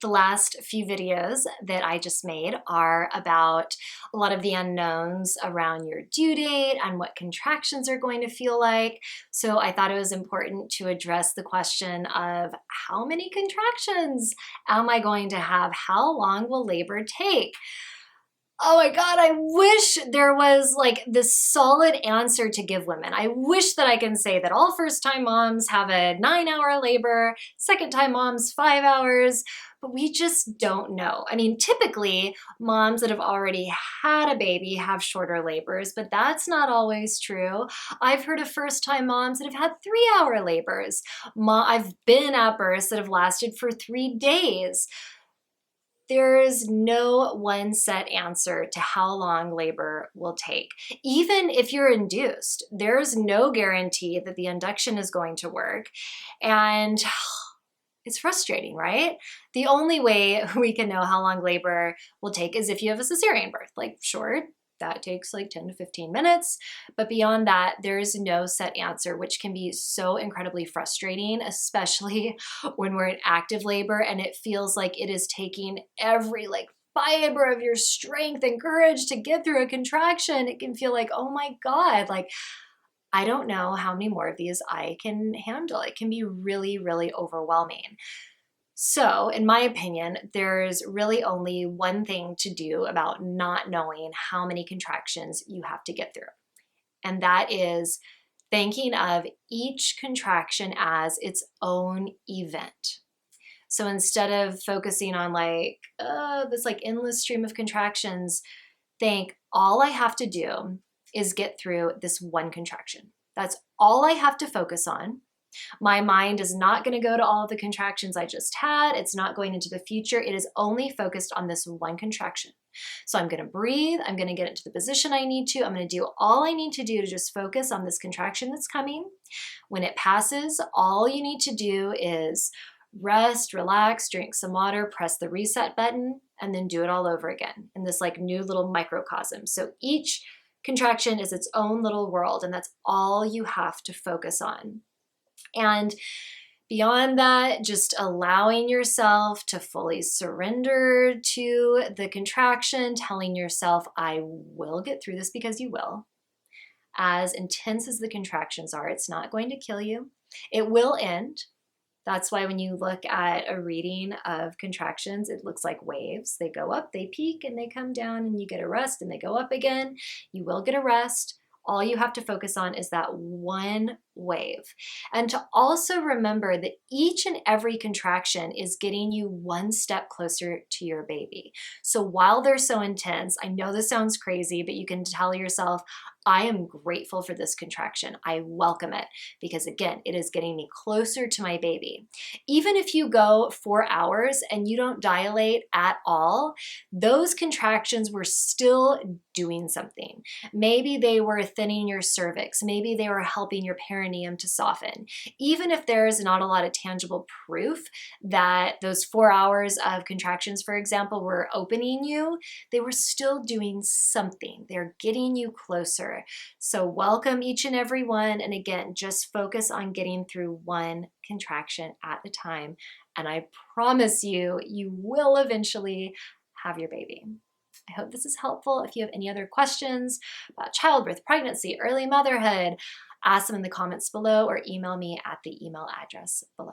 The last few videos that I just made are about a lot of the unknowns around your due date and what contractions are going to feel like. So I thought it was important to address the question of how many contractions am I going to have? How long will labor take? Oh my God, I wish there was like this solid answer to give women. I wish that I can say that all first-time moms have a 9-hour labor, second-time moms 5 hours, but we just don't know. I mean, typically moms that have already had a baby have shorter labors, but that's not always true. I've heard of first-time moms that have had 3-hour labors. I've been at births that have lasted for 3 days. There's no one set answer to how long labor will take. Even if you're induced, there's no guarantee that the induction is going to work. And it's frustrating, right? The only way we can know how long labor will take is if you have a cesarean birth. Like, sure, that takes like 10 to 15 minutes. But beyond that, there is no set answer, which can be so incredibly frustrating, especially when we're in active labor and it feels like it is taking every fiber of your strength and courage to get through a contraction. It can feel like, oh my God, like I don't know how many more of these I can handle. It can be really, really overwhelming. So, in my opinion, there's really only one thing to do about not knowing how many contractions you have to get through. And that is thinking of each contraction as its own event. So instead of focusing on this endless stream of contractions, think all I have to do is get through this one contraction. That's all I have to focus on. My mind is not going to go to all of the contractions I just had. It's not going into the future. It is only focused on this one contraction. So I'm going to breathe. I'm going to get into the position I need to. I'm going to do all I need to do to just focus on this contraction that's coming. When it passes, all you need to do is rest, relax, drink some water, press the reset button, and then do it all over again in this new little microcosm. So each contraction is its own little world, and that's all you have to focus on. And beyond that, just allowing yourself to fully surrender to the contraction, telling yourself, I will get through this, because you will. As intense as the contractions are, it's not going to kill you. It will end. That's why when you look at a reading of contractions, it looks like waves. They go up, they peak, and they come down, and you get a rest, and they go up again. You will get a rest. All you have to focus on is that one wave. And to also remember that each and every contraction is getting you one step closer to your baby. So while they're so intense, I know this sounds crazy, but you can tell yourself, I am grateful for this contraction. I welcome it, because again, it is getting me closer to my baby. Even if you go 4 hours and you don't dilate at all, those contractions were still doing something. Maybe they were thinning your cervix. Maybe they were helping your perineum to soften. Even if there is not a lot of tangible proof that those 4 hours of contractions, for example, were opening you, they were still doing something. They're getting you closer. So welcome each and every one. And again, just focus on getting through one contraction at a time. And I promise you, you will eventually have your baby. I hope this is helpful. If you have any other questions about childbirth, pregnancy, early motherhood, ask them in the comments below or email me at the email address below.